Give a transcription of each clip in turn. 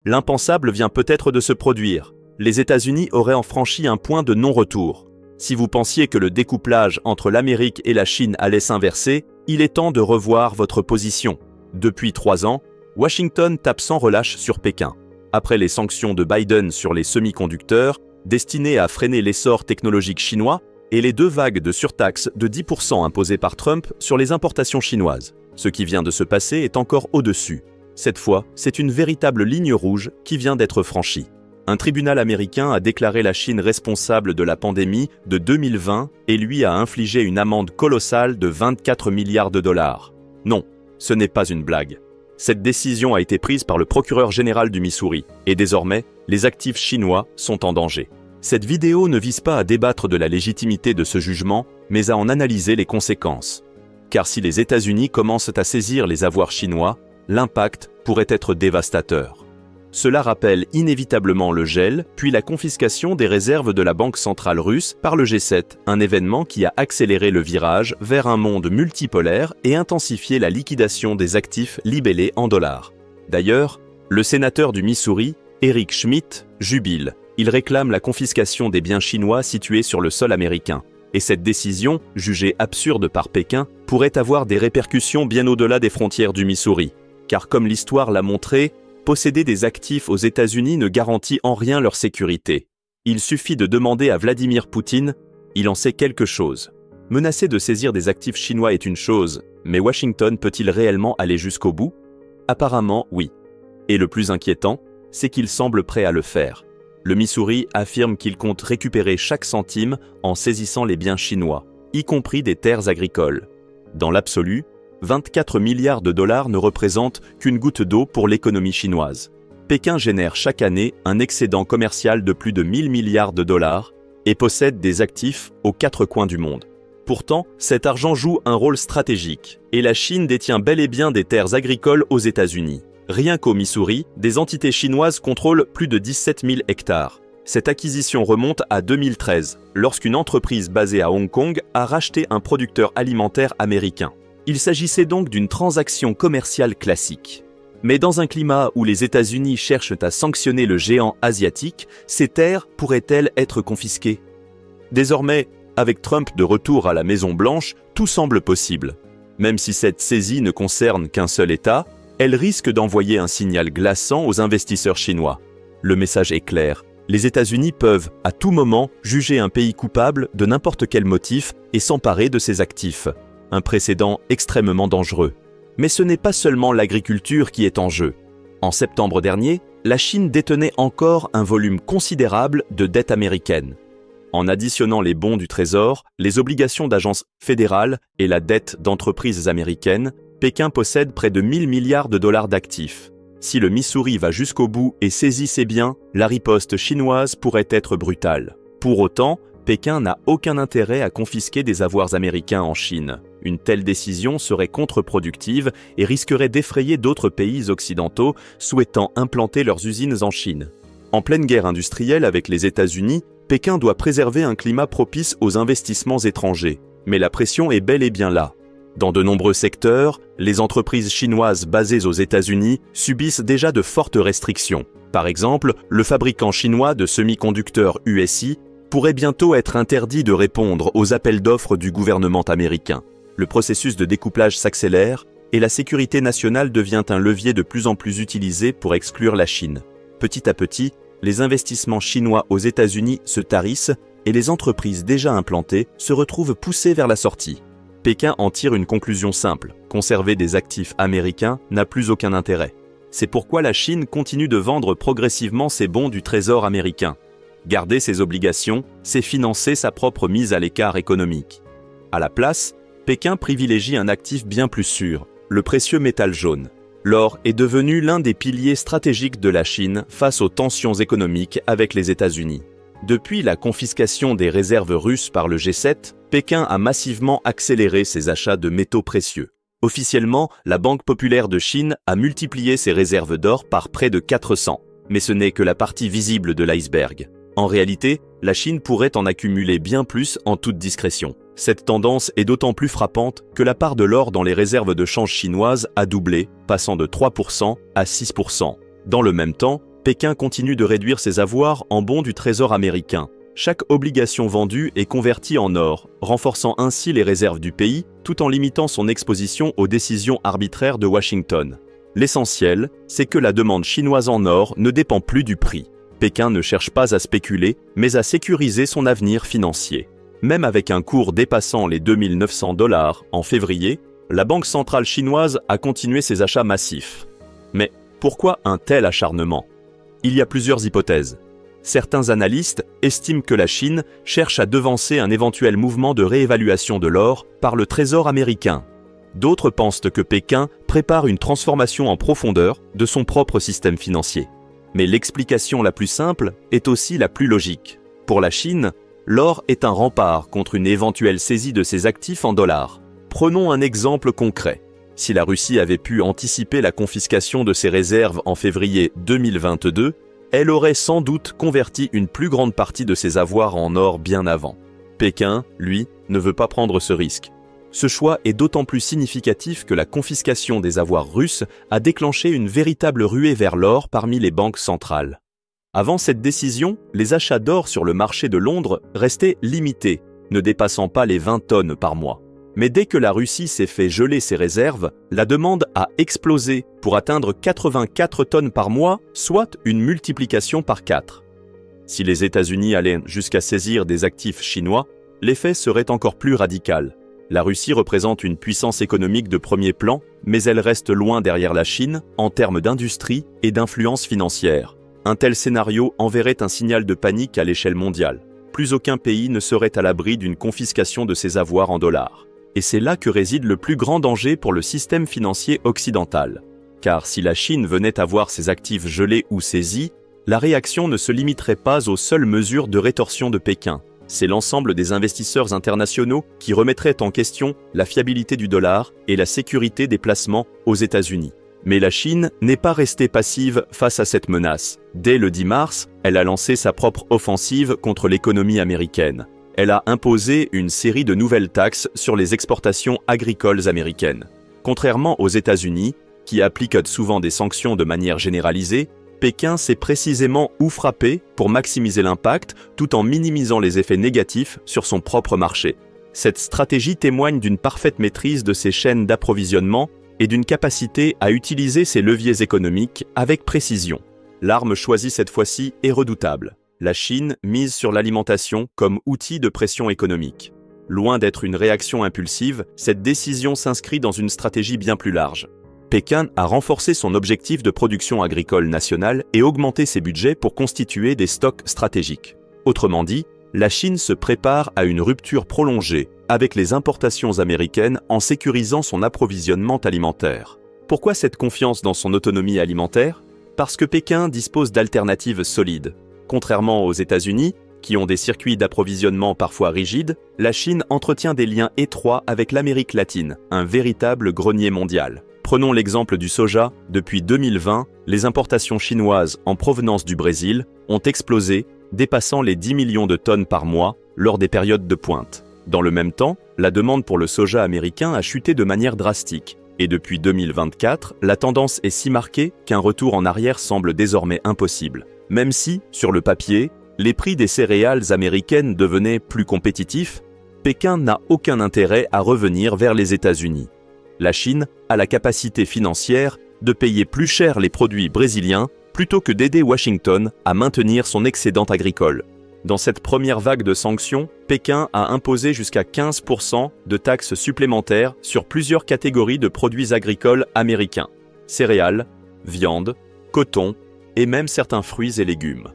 L'impensable vient peut-être de se produire. Les États-Unis auraient franchi un point de non-retour. Si vous pensiez que le découplage entre l'Amérique et la Chine allait s'inverser, il est temps de revoir votre position. Depuis 3 ans, Washington tape sans relâche sur Pékin. Après les sanctions de Biden sur les semi-conducteurs, destinées à freiner l'essor technologique chinois, et les 2 vagues de surtaxes de 10% imposées par Trump sur les importations chinoises. Ce qui vient de se passer est encore au-dessus. Cette fois, c'est une véritable ligne rouge qui vient d'être franchie. Un tribunal américain a déclaré la Chine responsable de la pandémie de 2020 et lui a infligé une amende colossale de 24 milliards de dollars. Non, ce n'est pas une blague. Cette décision a été prise par le procureur général du Missouri et désormais, les actifs chinois sont en danger. Cette vidéo ne vise pas à débattre de la légitimité de ce jugement, mais à en analyser les conséquences. Car si les États-Unis commencent à saisir les avoirs chinois, l'impact pourrait être dévastateur. Cela rappelle inévitablement le gel, puis la confiscation des réserves de la Banque centrale russe par le G7, un événement qui a accéléré le virage vers un monde multipolaire et intensifié la liquidation des actifs libellés en dollars. D'ailleurs, le sénateur du Missouri, Eric Schmitt, jubile. Il réclame la confiscation des biens chinois situés sur le sol américain. Et cette décision, jugée absurde par Pékin, pourrait avoir des répercussions bien au-delà des frontières du Missouri. Car comme l'histoire l'a montré, posséder des actifs aux États-Unis ne garantit en rien leur sécurité. Il suffit de demander à Vladimir Poutine, il en sait quelque chose. Menacer de saisir des actifs chinois est une chose, mais Washington peut-il réellement aller jusqu'au bout? Apparemment, oui. Et le plus inquiétant, c'est qu'il semble prêt à le faire. Le Missouri affirme qu'il compte récupérer chaque centime en saisissant les biens chinois, y compris des terres agricoles. Dans l'absolu, 24 milliards de dollars ne représentent qu'une goutte d'eau pour l'économie chinoise. Pékin génère chaque année un excédent commercial de plus de 1000 milliards de dollars et possède des actifs aux 4 coins du monde. Pourtant, cet argent joue un rôle stratégique et la Chine détient bel et bien des terres agricoles aux États-Unis. Rien qu'au Missouri, des entités chinoises contrôlent plus de 17 000 hectares. Cette acquisition remonte à 2013, lorsqu'une entreprise basée à Hong Kong a racheté un producteur alimentaire américain. Il s'agissait donc d'une transaction commerciale classique. Mais dans un climat où les États-Unis cherchent à sanctionner le géant asiatique, ces terres pourraient-elles être confisquées? Désormais, avec Trump de retour à la Maison-Blanche, tout semble possible. Même si cette saisie ne concerne qu'un seul État, elle risque d'envoyer un signal glaçant aux investisseurs chinois. Le message est clair, les États-Unis peuvent, à tout moment, juger un pays coupable de n'importe quel motif et s'emparer de ses actifs. Un précédent extrêmement dangereux. Mais ce n'est pas seulement l'agriculture qui est en jeu. En septembre dernier, la Chine détenait encore un volume considérable de dettes américaines. En additionnant les bons du Trésor, les obligations d'agences fédérales et la dette d'entreprises américaines, Pékin possède près de 1000 milliards de dollars d'actifs. Si le Missouri va jusqu'au bout et saisit ses biens, la riposte chinoise pourrait être brutale. Pour autant, Pékin n'a aucun intérêt à confisquer des avoirs américains en Chine. Une telle décision serait contre-productive et risquerait d'effrayer d'autres pays occidentaux souhaitant implanter leurs usines en Chine. En pleine guerre industrielle avec les États-Unis, Pékin doit préserver un climat propice aux investissements étrangers. Mais la pression est bel et bien là. Dans de nombreux secteurs, les entreprises chinoises basées aux États-Unis subissent déjà de fortes restrictions. Par exemple, le fabricant chinois de semi-conducteurs USI pourrait bientôt être interdit de répondre aux appels d'offres du gouvernement américain. Le processus de découplage s'accélère et la sécurité nationale devient un levier de plus en plus utilisé pour exclure la Chine. Petit à petit, les investissements chinois aux États-Unis se tarissent et les entreprises déjà implantées se retrouvent poussées vers la sortie. Pékin en tire une conclusion simple, conserver des actifs américains n'a plus aucun intérêt. C'est pourquoi la Chine continue de vendre progressivement ses bons du Trésor américain. Garder ses obligations, c'est financer sa propre mise à l'écart économique. À la place, Pékin privilégie un actif bien plus sûr, le précieux métal jaune. L'or est devenu l'un des piliers stratégiques de la Chine face aux tensions économiques avec les États-Unis. Depuis la confiscation des réserves russes par le G7, Pékin a massivement accéléré ses achats de métaux précieux. Officiellement, la Banque populaire de Chine a multiplié ses réserves d'or par près de 400. Mais ce n'est que la partie visible de l'iceberg. En réalité, la Chine pourrait en accumuler bien plus en toute discrétion. Cette tendance est d'autant plus frappante que la part de l'or dans les réserves de change chinoises a doublé, passant de 3% à 6%. Dans le même temps, Pékin continue de réduire ses avoirs en bons du Trésor américain. Chaque obligation vendue est convertie en or, renforçant ainsi les réserves du pays, tout en limitant son exposition aux décisions arbitraires de Washington. L'essentiel, c'est que la demande chinoise en or ne dépend plus du prix. Pékin ne cherche pas à spéculer, mais à sécuriser son avenir financier. Même avec un cours dépassant les 2900 $ en février, la Banque centrale chinoise a continué ses achats massifs. Mais pourquoi un tel acharnement? Il y a plusieurs hypothèses. Certains analystes estiment que la Chine cherche à devancer un éventuel mouvement de réévaluation de l'or par le Trésor américain. D'autres pensent que Pékin prépare une transformation en profondeur de son propre système financier. Mais l'explication la plus simple est aussi la plus logique. Pour la Chine, l'or est un rempart contre une éventuelle saisie de ses actifs en dollars. Prenons un exemple concret. Si la Russie avait pu anticiper la confiscation de ses réserves en février 2022, elle aurait sans doute converti une plus grande partie de ses avoirs en or bien avant. Pékin, lui, ne veut pas prendre ce risque. Ce choix est d'autant plus significatif que la confiscation des avoirs russes a déclenché une véritable ruée vers l'or parmi les banques centrales. Avant cette décision, les achats d'or sur le marché de Londres restaient limités, ne dépassant pas les 20 tonnes par mois. Mais dès que la Russie s'est fait geler ses réserves, la demande a explosé pour atteindre 84 tonnes par mois, soit une multiplication par 4. Si les États-Unis allaient jusqu'à saisir des actifs chinois, l'effet serait encore plus radical. La Russie représente une puissance économique de premier plan, mais elle reste loin derrière la Chine en termes d'industrie et d'influence financière. Un tel scénario enverrait un signal de panique à l'échelle mondiale. Plus aucun pays ne serait à l'abri d'une confiscation de ses avoirs en dollars. Et c'est là que réside le plus grand danger pour le système financier occidental. Car si la Chine venait à voir ses actifs gelés ou saisis, la réaction ne se limiterait pas aux seules mesures de rétorsion de Pékin. C'est l'ensemble des investisseurs internationaux qui remettraient en question la fiabilité du dollar et la sécurité des placements aux États-Unis. Mais la Chine n'est pas restée passive face à cette menace. Dès le 10 mars, elle a lancé sa propre offensive contre l'économie américaine. Elle a imposé une série de nouvelles taxes sur les exportations agricoles américaines. Contrairement aux États-Unis, qui appliquent souvent des sanctions de manière généralisée, Pékin sait précisément où frapper pour maximiser l'impact tout en minimisant les effets négatifs sur son propre marché. Cette stratégie témoigne d'une parfaite maîtrise de ses chaînes d'approvisionnement et d'une capacité à utiliser ses leviers économiques avec précision. L'arme choisie cette fois-ci est redoutable. La Chine mise sur l'alimentation comme outil de pression économique. Loin d'être une réaction impulsive, cette décision s'inscrit dans une stratégie bien plus large. Pékin a renforcé son objectif de production agricole nationale et augmenté ses budgets pour constituer des stocks stratégiques. Autrement dit, la Chine se prépare à une rupture prolongée avec les importations américaines en sécurisant son approvisionnement alimentaire. Pourquoi cette confiance dans son autonomie alimentaire? Parce que Pékin dispose d'alternatives solides. Contrairement aux États-Unis, qui ont des circuits d'approvisionnement parfois rigides, la Chine entretient des liens étroits avec l'Amérique latine, un véritable grenier mondial. Prenons l'exemple du soja. Depuis 2020, les importations chinoises en provenance du Brésil ont explosé, dépassant les 10 millions de tonnes par mois lors des périodes de pointe. Dans le même temps, la demande pour le soja américain a chuté de manière drastique. Et depuis 2024, la tendance est si marquée qu'un retour en arrière semble désormais impossible. Même si, sur le papier, les prix des céréales américaines devenaient plus compétitifs, Pékin n'a aucun intérêt à revenir vers les États-Unis. La Chine a la capacité financière de payer plus cher les produits brésiliens plutôt que d'aider Washington à maintenir son excédent agricole. Dans cette première vague de sanctions, Pékin a imposé jusqu'à 15% de taxes supplémentaires sur plusieurs catégories de produits agricoles américains. Céréales, viande, coton et même certains fruits et légumes.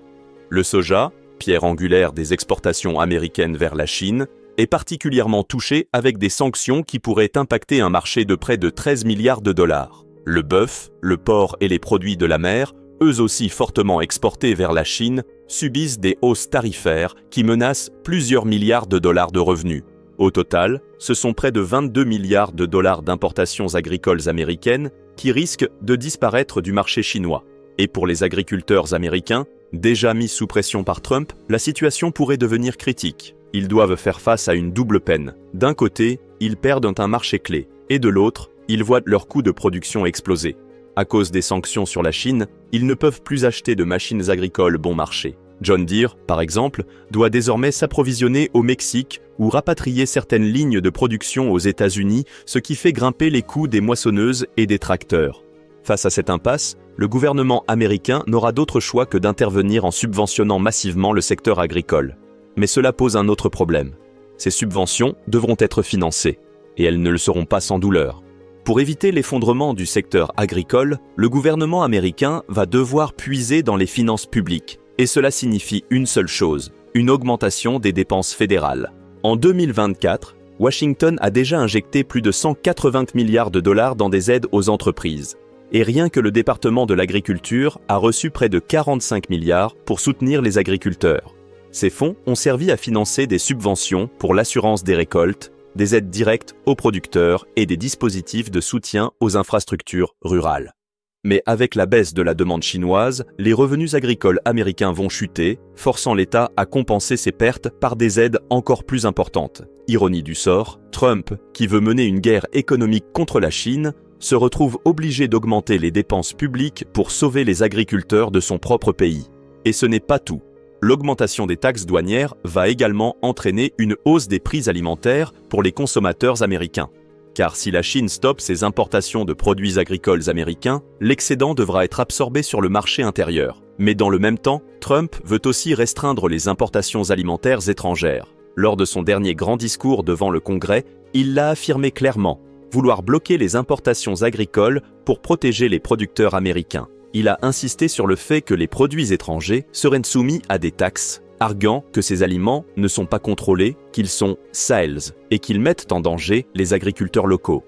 Le soja, pierre angulaire des exportations américaines vers la Chine, est particulièrement touché avec des sanctions qui pourraient impacter un marché de près de 13 milliards de dollars. Le bœuf, le porc et les produits de la mer, eux aussi fortement exportés vers la Chine, subissent des hausses tarifaires qui menacent plusieurs milliards de dollars de revenus. Au total, ce sont près de 22 milliards de dollars d'importations agricoles américaines qui risquent de disparaître du marché chinois. Et pour les agriculteurs américains, déjà mis sous pression par Trump, la situation pourrait devenir critique. Ils doivent faire face à une double peine. D'un côté, ils perdent un marché clé, et de l'autre, ils voient leur coût de production exploser. À cause des sanctions sur la Chine, ils ne peuvent plus acheter de machines agricoles bon marché. John Deere, par exemple, doit désormais s'approvisionner au Mexique ou rapatrier certaines lignes de production aux États-Unis, ce qui fait grimper les coûts des moissonneuses et des tracteurs. Face à cette impasse, le gouvernement américain n'aura d'autre choix que d'intervenir en subventionnant massivement le secteur agricole. Mais cela pose un autre problème. Ces subventions devront être financées, et elles ne le seront pas sans douleur. Pour éviter l'effondrement du secteur agricole, le gouvernement américain va devoir puiser dans les finances publiques, et cela signifie une seule chose, une augmentation des dépenses fédérales. En 2024, Washington a déjà injecté plus de 180 milliards de dollars dans des aides aux entreprises. Et rien que le département de l'agriculture a reçu près de 45 milliards pour soutenir les agriculteurs. Ces fonds ont servi à financer des subventions pour l'assurance des récoltes, des aides directes aux producteurs et des dispositifs de soutien aux infrastructures rurales. Mais avec la baisse de la demande chinoise, les revenus agricoles américains vont chuter, forçant l'État à compenser ces pertes par des aides encore plus importantes. Ironie du sort, Trump, qui veut mener une guerre économique contre la Chine, se retrouve obligé d'augmenter les dépenses publiques pour sauver les agriculteurs de son propre pays. Et ce n'est pas tout. L'augmentation des taxes douanières va également entraîner une hausse des prix alimentaires pour les consommateurs américains. Car si la Chine stoppe ses importations de produits agricoles américains, l'excédent devra être absorbé sur le marché intérieur. Mais dans le même temps, Trump veut aussi restreindre les importations alimentaires étrangères. Lors de son dernier grand discours devant le Congrès, il l'a affirmé clairement, vouloir bloquer les importations agricoles pour protéger les producteurs américains. Il a insisté sur le fait que les produits étrangers seraient soumis à des taxes, arguant que ces aliments ne sont pas contrôlés, qu'ils sont « sales » et qu'ils mettent en danger les agriculteurs locaux.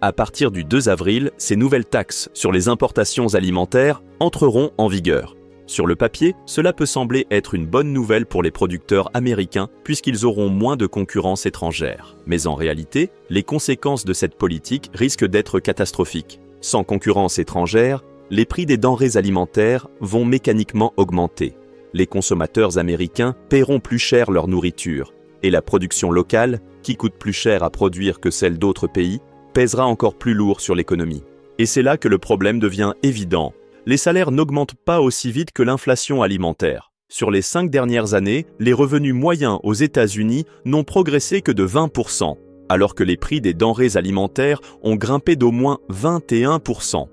À partir du 2 avril, ces nouvelles taxes sur les importations alimentaires entreront en vigueur. Sur le papier, cela peut sembler être une bonne nouvelle pour les producteurs américains puisqu'ils auront moins de concurrence étrangère. Mais en réalité, les conséquences de cette politique risquent d'être catastrophiques. Sans concurrence étrangère, les prix des denrées alimentaires vont mécaniquement augmenter. Les consommateurs américains paieront plus cher leur nourriture, et la production locale, qui coûte plus cher à produire que celle d'autres pays, pèsera encore plus lourd sur l'économie. Et c'est là que le problème devient évident. Les salaires n'augmentent pas aussi vite que l'inflation alimentaire. Sur les 5 dernières années, les revenus moyens aux États-Unis n'ont progressé que de 20%, alors que les prix des denrées alimentaires ont grimpé d'au moins 21%.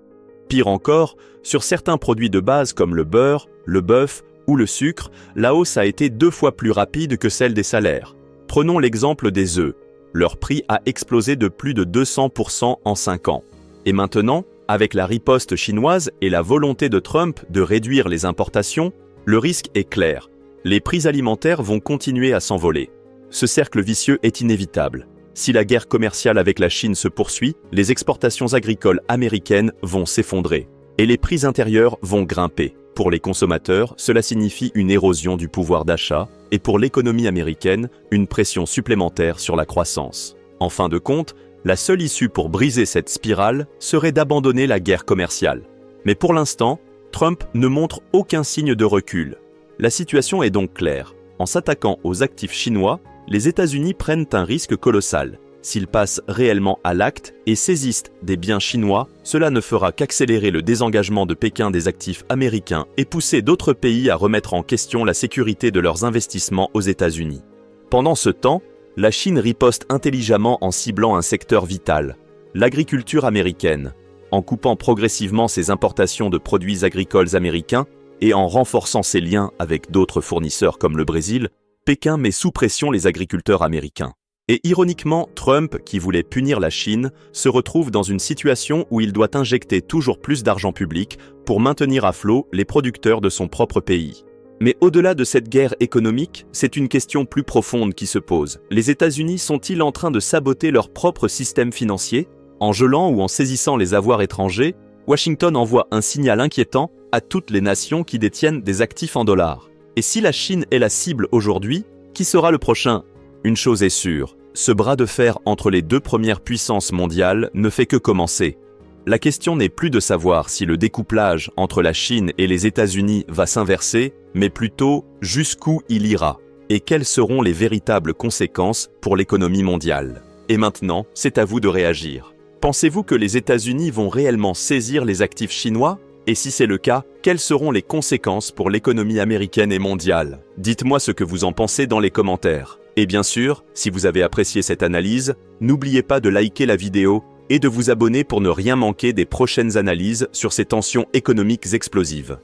Pire encore, sur certains produits de base comme le beurre, le bœuf ou le sucre, la hausse a été 2 fois plus rapide que celle des salaires. Prenons l'exemple des œufs. Leur prix a explosé de plus de 200% en 5 ans. Et maintenant, avec la riposte chinoise et la volonté de Trump de réduire les importations, le risque est clair. Les prix alimentaires vont continuer à s'envoler. Ce cercle vicieux est inévitable. Si la guerre commerciale avec la Chine se poursuit, les exportations agricoles américaines vont s'effondrer et les prix intérieurs vont grimper. Pour les consommateurs, cela signifie une érosion du pouvoir d'achat et pour l'économie américaine, une pression supplémentaire sur la croissance. En fin de compte, la seule issue pour briser cette spirale serait d'abandonner la guerre commerciale. Mais pour l'instant, Trump ne montre aucun signe de recul. La situation est donc claire. En s'attaquant aux actifs chinois, les États-Unis prennent un risque colossal. S'ils passent réellement à l'acte et saisissent des biens chinois, cela ne fera qu'accélérer le désengagement de Pékin des actifs américains et pousser d'autres pays à remettre en question la sécurité de leurs investissements aux États-Unis. Pendant ce temps, la Chine riposte intelligemment en ciblant un secteur vital, l'agriculture américaine, en coupant progressivement ses importations de produits agricoles américains et en renforçant ses liens avec d'autres fournisseurs comme le Brésil. Pékin met sous pression les agriculteurs américains. Et ironiquement, Trump, qui voulait punir la Chine, se retrouve dans une situation où il doit injecter toujours plus d'argent public pour maintenir à flot les producteurs de son propre pays. Mais au-delà de cette guerre économique, c'est une question plus profonde qui se pose. Les États-Unis sont-ils en train de saboter leur propre système financier? En gelant ou en saisissant les avoirs étrangers, Washington envoie un signal inquiétant à toutes les nations qui détiennent des actifs en dollars. Et si la Chine est la cible aujourd'hui, qui sera le prochain? Une chose est sûre, ce bras de fer entre les 2 premières puissances mondiales ne fait que commencer. La question n'est plus de savoir si le découplage entre la Chine et les États-Unis va s'inverser, mais plutôt jusqu'où il ira et quelles seront les véritables conséquences pour l'économie mondiale. Et maintenant, c'est à vous de réagir. Pensez-vous que les États-Unis vont réellement saisir les actifs chinois? Et si c'est le cas, quelles seront les conséquences pour l'économie américaine et mondiale? Dites-moi ce que vous en pensez dans les commentaires. Et bien sûr, si vous avez apprécié cette analyse, n'oubliez pas de liker la vidéo et de vous abonner pour ne rien manquer des prochaines analyses sur ces tensions économiques explosives.